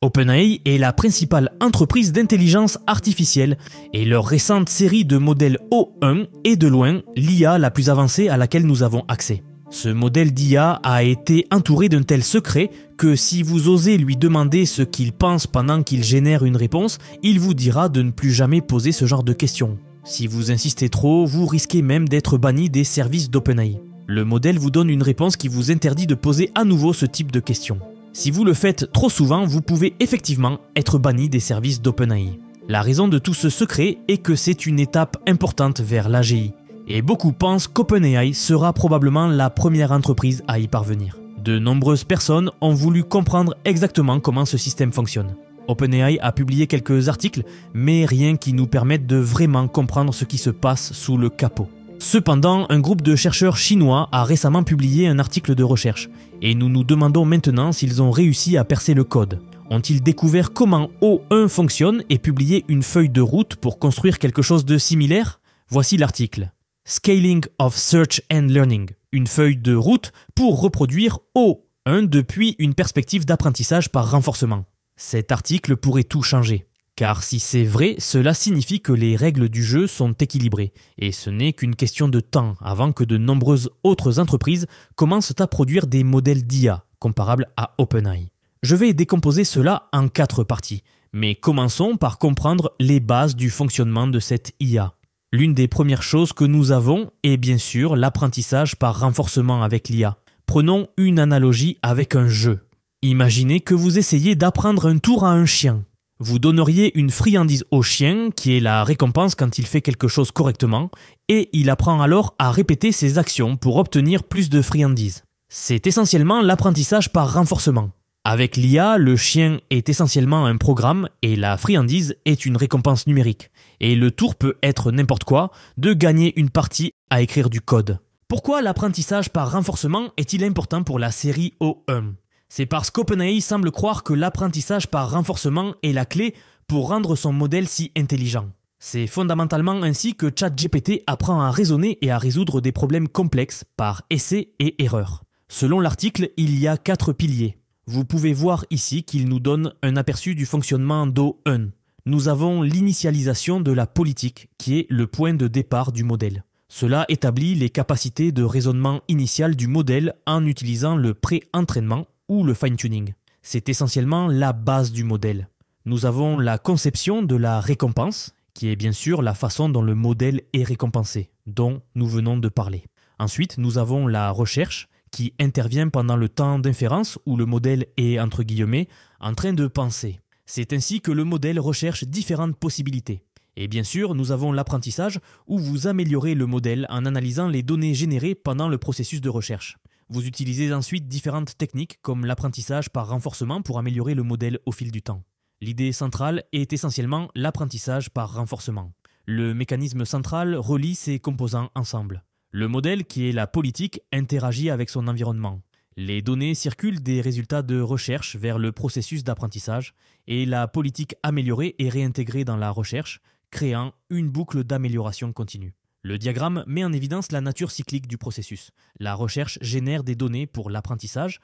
OpenAI est la principale entreprise d'intelligence artificielle et leur récente série de modèles O1 est de loin l'IA la plus avancée à laquelle nous avons accès. Ce modèle d'IA a été entouré d'un tel secret que si vous osez lui demander ce qu'il pense pendant qu'il génère une réponse, il vous dira de ne plus jamais poser ce genre de questions. Si vous insistez trop, vous risquez même d'être banni des services d'OpenAI. Le modèle vous donne une réponse qui vous interdit de poser à nouveau ce type de questions. Si vous le faites trop souvent, vous pouvez effectivement être banni des services d'OpenAI. La raison de tout ce secret est que c'est une étape importante vers l'AGI. Et beaucoup pensent qu'OpenAI sera probablement la première entreprise à y parvenir. De nombreuses personnes ont voulu comprendre exactement comment ce système fonctionne. OpenAI a publié quelques articles, mais rien qui nous permette de vraiment comprendre ce qui se passe sous le capot. Cependant, un groupe de chercheurs chinois a récemment publié un article de recherche, et nous nous demandons maintenant s'ils ont réussi à percer le code. Ont-ils découvert comment O1 fonctionne et publié une feuille de route pour construire quelque chose de similaire? Voici l'article. Scaling of Search and Learning, une feuille de route pour reproduire O1 depuis une perspective d'apprentissage par renforcement. Cet article pourrait tout changer. Car si c'est vrai, cela signifie que les règles du jeu sont équilibrées, et ce n'est qu'une question de temps avant que de nombreuses autres entreprises commencent à produire des modèles d'IA comparables à OpenAI. Je vais décomposer cela en 4 parties, mais commençons par comprendre les bases du fonctionnement de cette IA. L'une des premières choses que nous avons est bien sûr l'apprentissage par renforcement avec l'IA. Prenons une analogie avec un jeu. Imaginez que vous essayez d'apprendre un tour à un chien. Vous donneriez une friandise au chien, qui est la récompense quand il fait quelque chose correctement, et il apprend alors à répéter ses actions pour obtenir plus de friandises. C'est essentiellement l'apprentissage par renforcement. Avec l'IA, le chien est essentiellement un programme et la friandise est une récompense numérique. Et le tour peut être n'importe quoi, de gagner une partie à écrire du code. Pourquoi l'apprentissage par renforcement est-il important pour la série O1 ? C'est parce qu'OpenAI semble croire que l'apprentissage par renforcement est la clé pour rendre son modèle si intelligent. C'est fondamentalement ainsi que ChatGPT apprend à raisonner et à résoudre des problèmes complexes par essai et erreur. Selon l'article, il y a 4 piliers. Vous pouvez voir ici qu'il nous donne un aperçu du fonctionnement d'O1. Nous avons l'initialisation de la politique, qui est le point de départ du modèle. Cela établit les capacités de raisonnement initial du modèle en utilisant le pré-entraînement ou le fine-tuning. C'est essentiellement la base du modèle. Nous avons la conception de la récompense, qui est bien sûr la façon dont le modèle est récompensé, dont nous venons de parler. Ensuite, nous avons la recherche, qui intervient pendant le temps d'inférence où le modèle est, entre guillemets, en train de penser. C'est ainsi que le modèle recherche différentes possibilités. Et bien sûr, nous avons l'apprentissage, où vous améliorez le modèle en analysant les données générées pendant le processus de recherche. Vous utilisez ensuite différentes techniques comme l'apprentissage par renforcement pour améliorer le modèle au fil du temps. L'idée centrale est essentiellement l'apprentissage par renforcement. Le mécanisme central relie ces composants ensemble. Le modèle, qui est la politique, interagit avec son environnement. Les données circulent des résultats de recherche vers le processus d'apprentissage et la politique améliorée est réintégrée dans la recherche, créant une boucle d'amélioration continue. Le diagramme met en évidence la nature cyclique du processus. La recherche génère des données pour l'apprentissage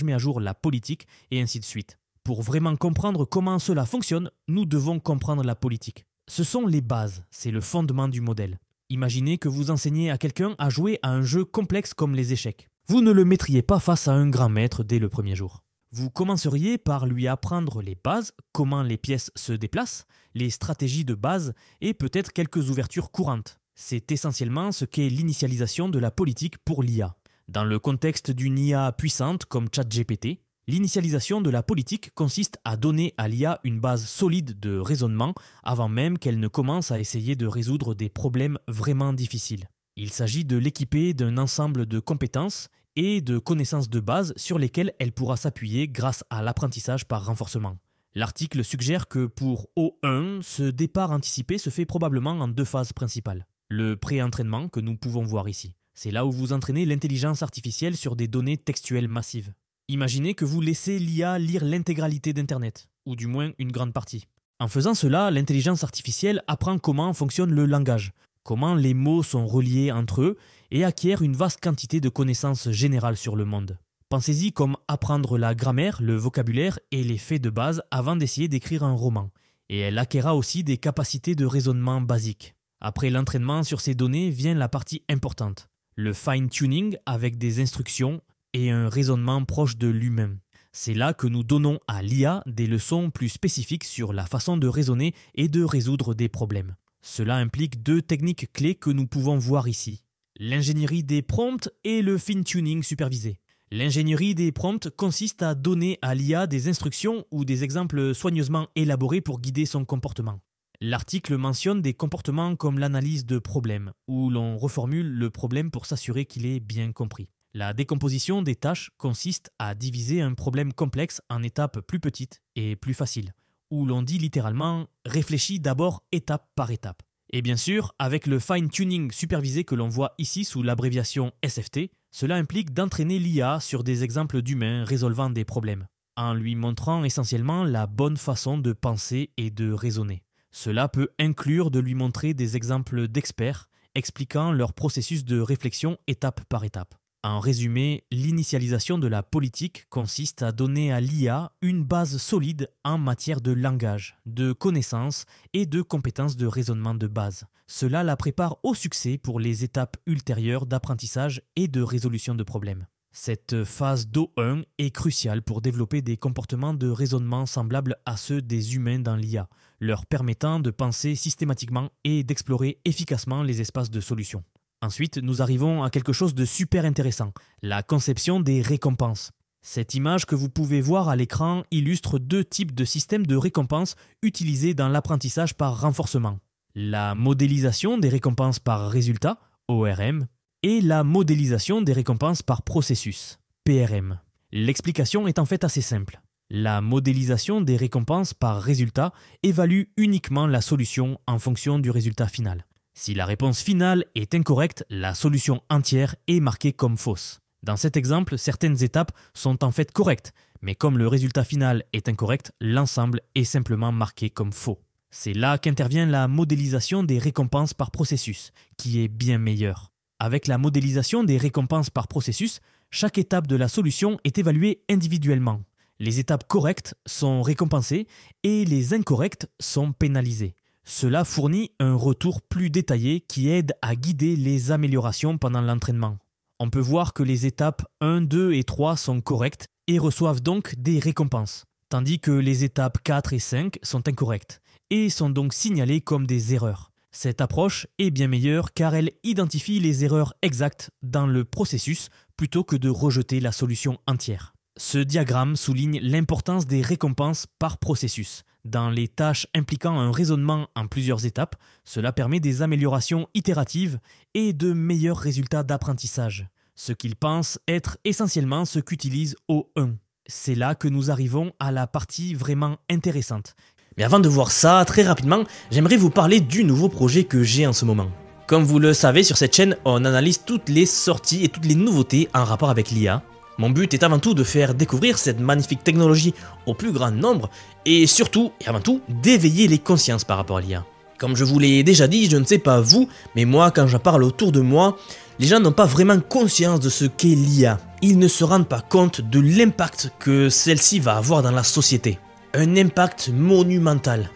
met à jour la politique, et ainsi de suite. Pour vraiment comprendre comment cela fonctionne, nous devons comprendre la politique. Ce sont les bases, c'est le fondement du modèle. Imaginez que vous enseignez à quelqu'un à jouer à un jeu complexe comme les échecs. Vous ne le mettriez pas face à un grand maître dès le premier jour. Vous commenceriez par lui apprendre les bases, comment les pièces se déplacent, les stratégies de base et peut-être quelques ouvertures courantes. C'est essentiellement ce qu'est l'initialisation de la politique pour l'IA. Dans le contexte d'une IA puissante comme ChatGPT, l'initialisation de la politique consiste à donner à l'IA une base solide de raisonnement avant même qu'elle ne commence à essayer de résoudre des problèmes vraiment difficiles. Il s'agit de l'équiper d'un ensemble de compétences et de connaissances de base sur lesquelles elle pourra s'appuyer grâce à l'apprentissage par renforcement. L'article suggère que pour O1, ce départ anticipé se fait probablement en 2 phases principales. Le pré-entraînement que nous pouvons voir ici. C'est là où vous entraînez l'intelligence artificielle sur des données textuelles massives. Imaginez que vous laissez l'IA lire l'intégralité d'Internet, ou du moins une grande partie. En faisant cela, l'intelligence artificielle apprend comment fonctionne le langage, comment les mots sont reliés entre eux et acquiert une vaste quantité de connaissances générales sur le monde. Pensez-y comme apprendre la grammaire, le vocabulaire et les faits de base avant d'essayer d'écrire un roman. Et elle acquérera aussi des capacités de raisonnement basiques. Après l'entraînement sur ces données vient la partie importante, le fine-tuning avec des instructions et un raisonnement proche de l'humain. C'est là que nous donnons à l'IA des leçons plus spécifiques sur la façon de raisonner et de résoudre des problèmes. Cela implique 2 techniques clés que nous pouvons voir ici. L'ingénierie des prompts et le fine-tuning supervisé. L'ingénierie des prompts consiste à donner à l'IA des instructions ou des exemples soigneusement élaborés pour guider son comportement. L'article mentionne des comportements comme l'analyse de problèmes, où l'on reformule le problème pour s'assurer qu'il est bien compris. La décomposition des tâches consiste à diviser un problème complexe en étapes plus petites et plus faciles, où l'on dit littéralement « réfléchis d'abord étape par étape ». Et bien sûr, avec le fine-tuning supervisé que l'on voit ici sous l'abréviation SFT, cela implique d'entraîner l'IA sur des exemples d'humains résolvant des problèmes, en lui montrant essentiellement la bonne façon de penser et de raisonner. Cela peut inclure de lui montrer des exemples d'experts expliquant leur processus de réflexion étape par étape. En résumé, l'initialisation de la politique consiste à donner à l'IA une base solide en matière de langage, de connaissances et de compétences de raisonnement de base. Cela la prépare au succès pour les étapes ultérieures d'apprentissage et de résolution de problèmes. Cette phase d'O1 est cruciale pour développer des comportements de raisonnement semblables à ceux des humains dans l'IA, leur permettant de penser systématiquement et d'explorer efficacement les espaces de solutions. Ensuite, nous arrivons à quelque chose de super intéressant, la conception des récompenses. Cette image que vous pouvez voir à l'écran illustre 2 types de systèmes de récompenses utilisés dans l'apprentissage par renforcement. La modélisation des récompenses par résultat, ORM, et la modélisation des récompenses par processus, PRM. L'explication est en fait assez simple. La modélisation des récompenses par résultat évalue uniquement la solution en fonction du résultat final. Si la réponse finale est incorrecte, la solution entière est marquée comme fausse. Dans cet exemple, certaines étapes sont en fait correctes, mais comme le résultat final est incorrect, l'ensemble est simplement marqué comme faux. C'est là qu'intervient la modélisation des récompenses par processus, qui est bien meilleure. Avec la modélisation des récompenses par processus, chaque étape de la solution est évaluée individuellement. Les étapes correctes sont récompensées et les incorrectes sont pénalisées. Cela fournit un retour plus détaillé qui aide à guider les améliorations pendant l'entraînement. On peut voir que les étapes 1, 2 et 3 sont correctes et reçoivent donc des récompenses, tandis que les étapes 4 et 5 sont incorrectes et sont donc signalées comme des erreurs. Cette approche est bien meilleure car elle identifie les erreurs exactes dans le processus plutôt que de rejeter la solution entière. Ce diagramme souligne l'importance des récompenses par processus. Dans les tâches impliquant un raisonnement en plusieurs étapes, cela permet des améliorations itératives et de meilleurs résultats d'apprentissage, ce qu'ils pensent être essentiellement ce qu'utilise O1. C'est là que nous arrivons à la partie vraiment intéressante. Mais avant de voir ça, très rapidement, j'aimerais vous parler du nouveau projet que j'ai en ce moment. Comme vous le savez, sur cette chaîne, on analyse toutes les sorties et toutes les nouveautés en rapport avec l'IA. Mon but est avant tout de faire découvrir cette magnifique technologie au plus grand nombre et surtout, et avant tout, d'éveiller les consciences par rapport à l'IA. Comme je vous l'ai déjà dit, je ne sais pas vous, mais moi quand j'en parle autour de moi, les gens n'ont pas vraiment conscience de ce qu'est l'IA. Ils ne se rendent pas compte de l'impact que celle-ci va avoir dans la société. Un impact monumental.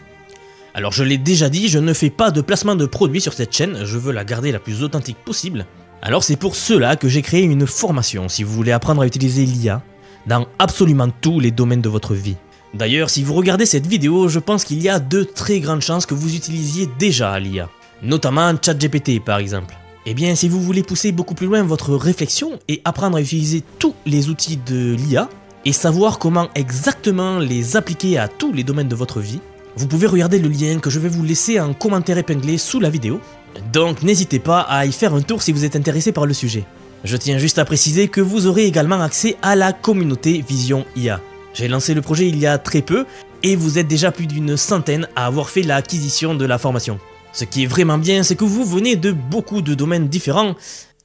Alors je l'ai déjà dit, je ne fais pas de placement de produits sur cette chaîne, je veux la garder la plus authentique possible. Alors c'est pour cela que j'ai créé une formation si vous voulez apprendre à utiliser l'IA dans absolument tous les domaines de votre vie. D'ailleurs, si vous regardez cette vidéo, je pense qu'il y a de très grandes chances que vous utilisiez déjà l'IA, notamment ChatGPT par exemple. Eh bien, si vous voulez pousser beaucoup plus loin votre réflexion et apprendre à utiliser tous les outils de l'IA et savoir comment exactement les appliquer à tous les domaines de votre vie, vous pouvez regarder le lien que je vais vous laisser en commentaire épinglé sous la vidéo. Donc n'hésitez pas à y faire un tour si vous êtes intéressé par le sujet. Je tiens juste à préciser que vous aurez également accès à la communauté Vision IA. J'ai lancé le projet il y a très peu et vous êtes déjà plus d'une centaine à avoir fait l'acquisition de la formation. Ce qui est vraiment bien, c'est que vous venez de beaucoup de domaines différents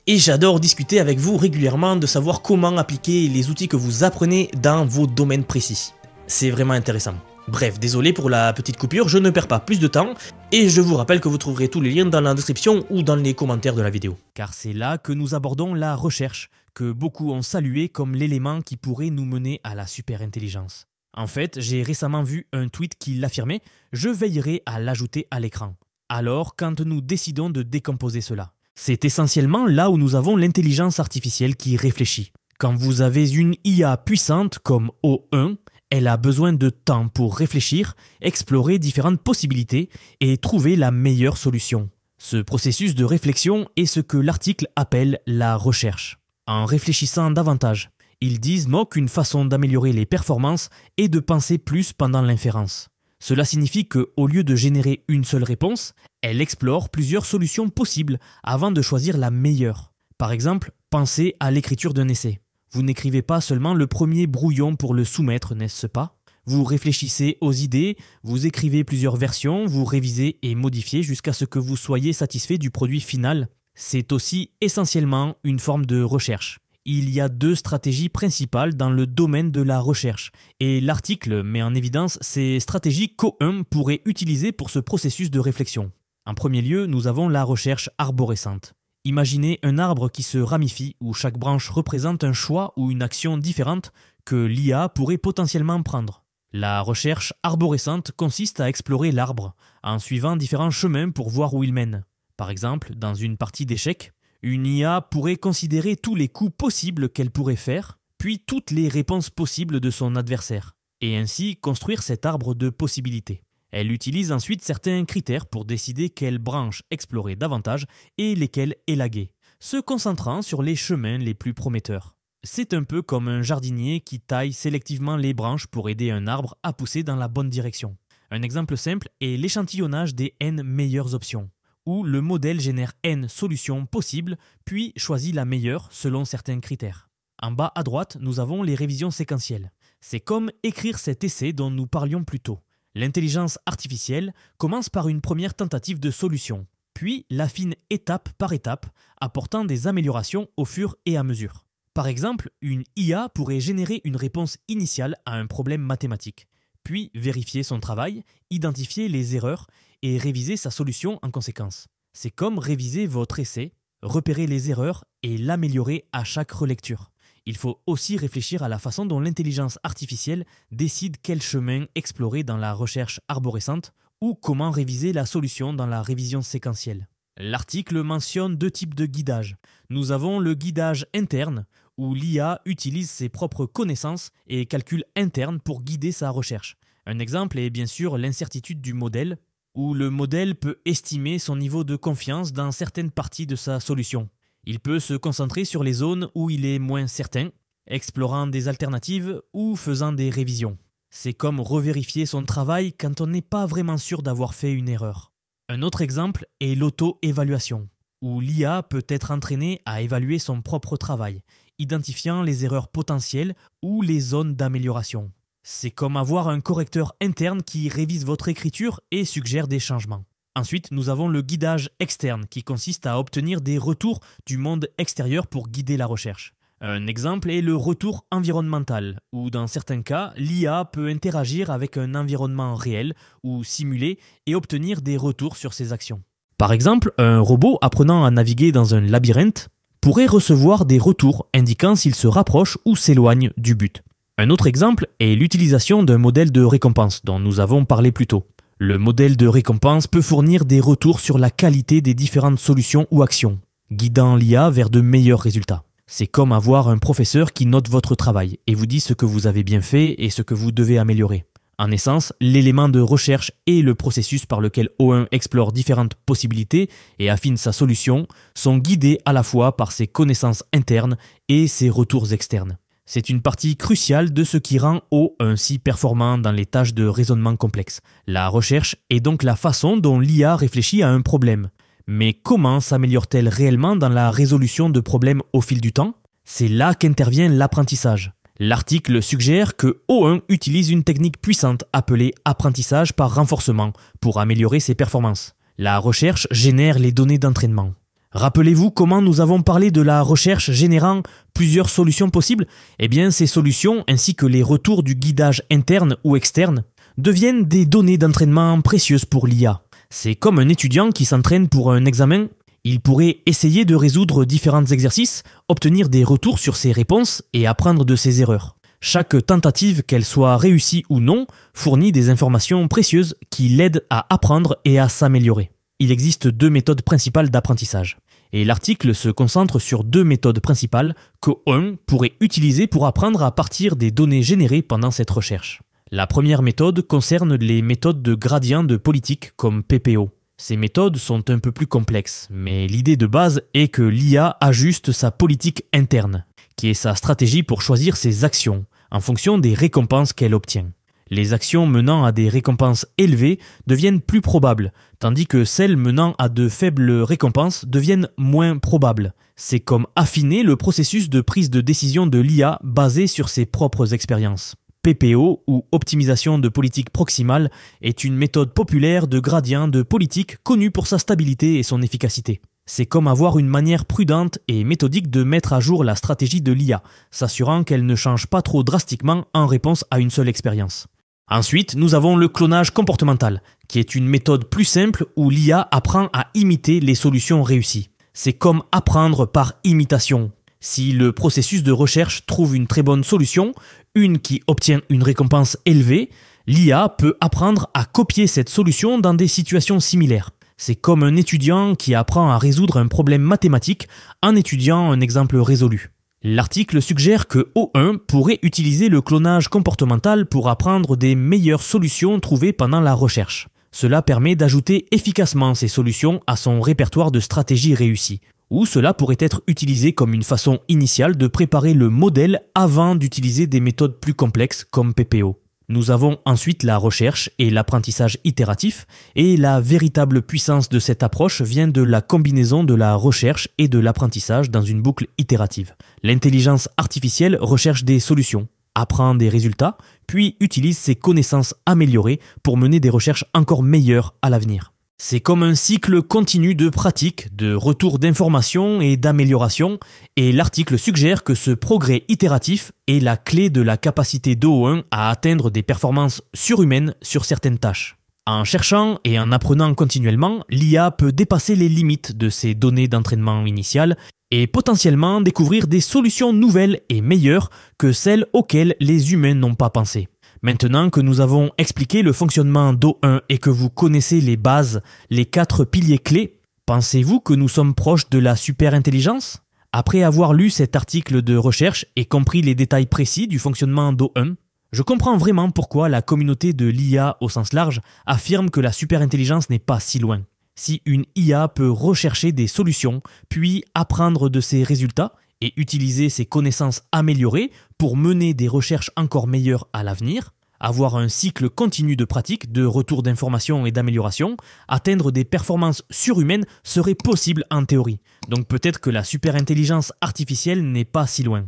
et j'adore discuter avec vous régulièrement de savoir comment appliquer les outils que vous apprenez dans vos domaines précis. C'est vraiment intéressant. Bref, désolé pour la petite coupure, je ne perds pas plus de temps et je vous rappelle que vous trouverez tous les liens dans la description ou dans les commentaires de la vidéo. Car c'est là que nous abordons la recherche, que beaucoup ont salué comme l'élément qui pourrait nous mener à la super-intelligence. En fait, j'ai récemment vu un tweet qui l'affirmait, je veillerai à l'ajouter à l'écran. Alors, quand nous décidons de décomposer cela, c'est essentiellement là où nous avons l'intelligence artificielle qui réfléchit. Quand vous avez une IA puissante comme O1, elle a besoin de temps pour réfléchir, explorer différentes possibilités et trouver la meilleure solution. Ce processus de réflexion est ce que l'article appelle la recherche. En réfléchissant davantage, ils disent qu'une façon d'améliorer les performances est de penser plus pendant l'inférence. Cela signifie qu'au lieu de générer une seule réponse, elle explore plusieurs solutions possibles avant de choisir la meilleure. Par exemple, pensez à l'écriture d'un essai. Vous n'écrivez pas seulement le premier brouillon pour le soumettre, n'est-ce pas ? Vous réfléchissez aux idées, vous écrivez plusieurs versions, vous révisez et modifiez jusqu'à ce que vous soyez satisfait du produit final. C'est aussi essentiellement une forme de recherche. Il y a 2 stratégies principales dans le domaine de la recherche, et l'article met en évidence ces stratégies qu'O1 pourrait utiliser pour ce processus de réflexion. En premier lieu, nous avons la recherche arborescente. Imaginez un arbre qui se ramifie, où chaque branche représente un choix ou une action différente que l'IA pourrait potentiellement prendre. La recherche arborescente consiste à explorer l'arbre, en suivant différents chemins pour voir où il mène. Par exemple, dans une partie d'échecs, une IA pourrait considérer tous les coups possibles qu'elle pourrait faire, puis toutes les réponses possibles de son adversaire, et ainsi construire cet arbre de possibilités. Elle utilise ensuite certains critères pour décider quelles branches explorer davantage et lesquelles élaguer, se concentrant sur les chemins les plus prometteurs. C'est un peu comme un jardinier qui taille sélectivement les branches pour aider un arbre à pousser dans la bonne direction. Un exemple simple est l'échantillonnage des N meilleures options, où le modèle génère N solutions possibles, puis choisit la meilleure selon certains critères. En bas à droite, nous avons les révisions séquentielles. C'est comme écrire cet essai dont nous parlions plus tôt. L'intelligence artificielle commence par une première tentative de solution, puis l'affine étape par étape, apportant des améliorations au fur et à mesure. Par exemple, une IA pourrait générer une réponse initiale à un problème mathématique, puis vérifier son travail, identifier les erreurs et réviser sa solution en conséquence. C'est comme réviser votre essai, repérer les erreurs et l'améliorer à chaque relecture. Il faut aussi réfléchir à la façon dont l'intelligence artificielle décide quel chemin explorer dans la recherche arborescente ou comment réviser la solution dans la révision séquentielle. L'article mentionne 2 types de guidage. Nous avons le guidage interne, où l'IA utilise ses propres connaissances et calculs internes pour guider sa recherche. Un exemple est bien sûr l'incertitude du modèle, où le modèle peut estimer son niveau de confiance dans certaines parties de sa solution. Il peut se concentrer sur les zones où il est moins certain, explorant des alternatives ou faisant des révisions. C'est comme revérifier son travail quand on n'est pas vraiment sûr d'avoir fait une erreur. Un autre exemple est l'auto-évaluation, où l'IA peut être entraînée à évaluer son propre travail, identifiant les erreurs potentielles ou les zones d'amélioration. C'est comme avoir un correcteur interne qui révise votre écriture et suggère des changements. Ensuite, nous avons le guidage externe qui consiste à obtenir des retours du monde extérieur pour guider la recherche. Un exemple est le retour environnemental, où dans certains cas, l'IA peut interagir avec un environnement réel ou simulé et obtenir des retours sur ses actions. Par exemple, un robot apprenant à naviguer dans un labyrinthe pourrait recevoir des retours indiquant s'il se rapproche ou s'éloigne du but. Un autre exemple est l'utilisation d'un modèle de récompense dont nous avons parlé plus tôt. Le modèle de récompense peut fournir des retours sur la qualité des différentes solutions ou actions, guidant l'IA vers de meilleurs résultats. C'est comme avoir un professeur qui note votre travail et vous dit ce que vous avez bien fait et ce que vous devez améliorer. En essence, l'élément de recherche et le processus par lequel O1 explore différentes possibilités et affine sa solution sont guidés à la fois par ses connaissances internes et ses retours externes. C'est une partie cruciale de ce qui rend O1 si performant dans les tâches de raisonnement complexe. La recherche est donc la façon dont l'IA réfléchit à un problème. Mais comment s'améliore-t-elle réellement dans la résolution de problèmes au fil du temps ? C'est là qu'intervient l'apprentissage. L'article suggère que O1 utilise une technique puissante appelée apprentissage par renforcement pour améliorer ses performances. La recherche génère les données d'entraînement. Rappelez-vous comment nous avons parlé de la recherche générant plusieurs solutions possibles ? Eh bien, ces solutions, ainsi que les retours du guidage interne ou externe, deviennent des données d'entraînement précieuses pour l'IA. C'est comme un étudiant qui s'entraîne pour un examen. Il pourrait essayer de résoudre différents exercices, obtenir des retours sur ses réponses et apprendre de ses erreurs. Chaque tentative, qu'elle soit réussie ou non, fournit des informations précieuses qui l'aident à apprendre et à s'améliorer. Il existe 2 méthodes principales d'apprentissage. Et l'article se concentre sur 2 méthodes principales qu'O1 pourrait utiliser pour apprendre à partir des données générées pendant cette recherche. La première méthode concerne les méthodes de gradient de politique comme PPO. Ces méthodes sont un peu plus complexes, mais l'idée de base est que l'IA ajuste sa politique interne, qui est sa stratégie pour choisir ses actions, en fonction des récompenses qu'elle obtient. Les actions menant à des récompenses élevées deviennent plus probables, tandis que celles menant à de faibles récompenses deviennent moins probables. C'est comme affiner le processus de prise de décision de l'IA basé sur ses propres expériences. PPO, ou optimisation de politique proximale, est une méthode populaire de gradient de politique connue pour sa stabilité et son efficacité. C'est comme avoir une manière prudente et méthodique de mettre à jour la stratégie de l'IA, s'assurant qu'elle ne change pas trop drastiquement en réponse à une seule expérience. Ensuite, nous avons le clonage comportemental, qui est une méthode plus simple où l'IA apprend à imiter les solutions réussies. C'est comme apprendre par imitation. Si le processus de recherche trouve une très bonne solution, une qui obtient une récompense élevée, l'IA peut apprendre à copier cette solution dans des situations similaires. C'est comme un étudiant qui apprend à résoudre un problème mathématique en étudiant un exemple résolu. L'article suggère que O1 pourrait utiliser le clonage comportemental pour apprendre des meilleures solutions trouvées pendant la recherche. Cela permet d'ajouter efficacement ces solutions à son répertoire de stratégies réussies. Ou cela pourrait être utilisé comme une façon initiale de préparer le modèle avant d'utiliser des méthodes plus complexes comme PPO. Nous avons ensuite la recherche et l'apprentissage itératif, et la véritable puissance de cette approche vient de la combinaison de la recherche et de l'apprentissage dans une boucle itérative. L'intelligence artificielle recherche des solutions, apprend des résultats, puis utilise ses connaissances améliorées pour mener des recherches encore meilleures à l'avenir. C'est comme un cycle continu de pratique, de retour d'informations et d'amélioration, et l'article suggère que ce progrès itératif est la clé de la capacité d'O1 à atteindre des performances surhumaines sur certaines tâches. En cherchant et en apprenant continuellement, l'IA peut dépasser les limites de ses données d'entraînement initiales et potentiellement découvrir des solutions nouvelles et meilleures que celles auxquelles les humains n'ont pas pensé. Maintenant que nous avons expliqué le fonctionnement d'O1 et que vous connaissez les bases, les 4 piliers clés, pensez-vous que nous sommes proches de la super-intelligence ? Après avoir lu cet article de recherche et compris les détails précis du fonctionnement d'O1, je comprends vraiment pourquoi la communauté de l'IA au sens large affirme que la super-intelligence n'est pas si loin. Si une IA peut rechercher des solutions, puis apprendre de ses résultats, et utiliser ses connaissances améliorées pour mener des recherches encore meilleures à l'avenir, avoir un cycle continu de pratique, de retour d'informations et d'amélioration, atteindre des performances surhumaines serait possible en théorie. Donc peut-être que la super-intelligence artificielle n'est pas si loin.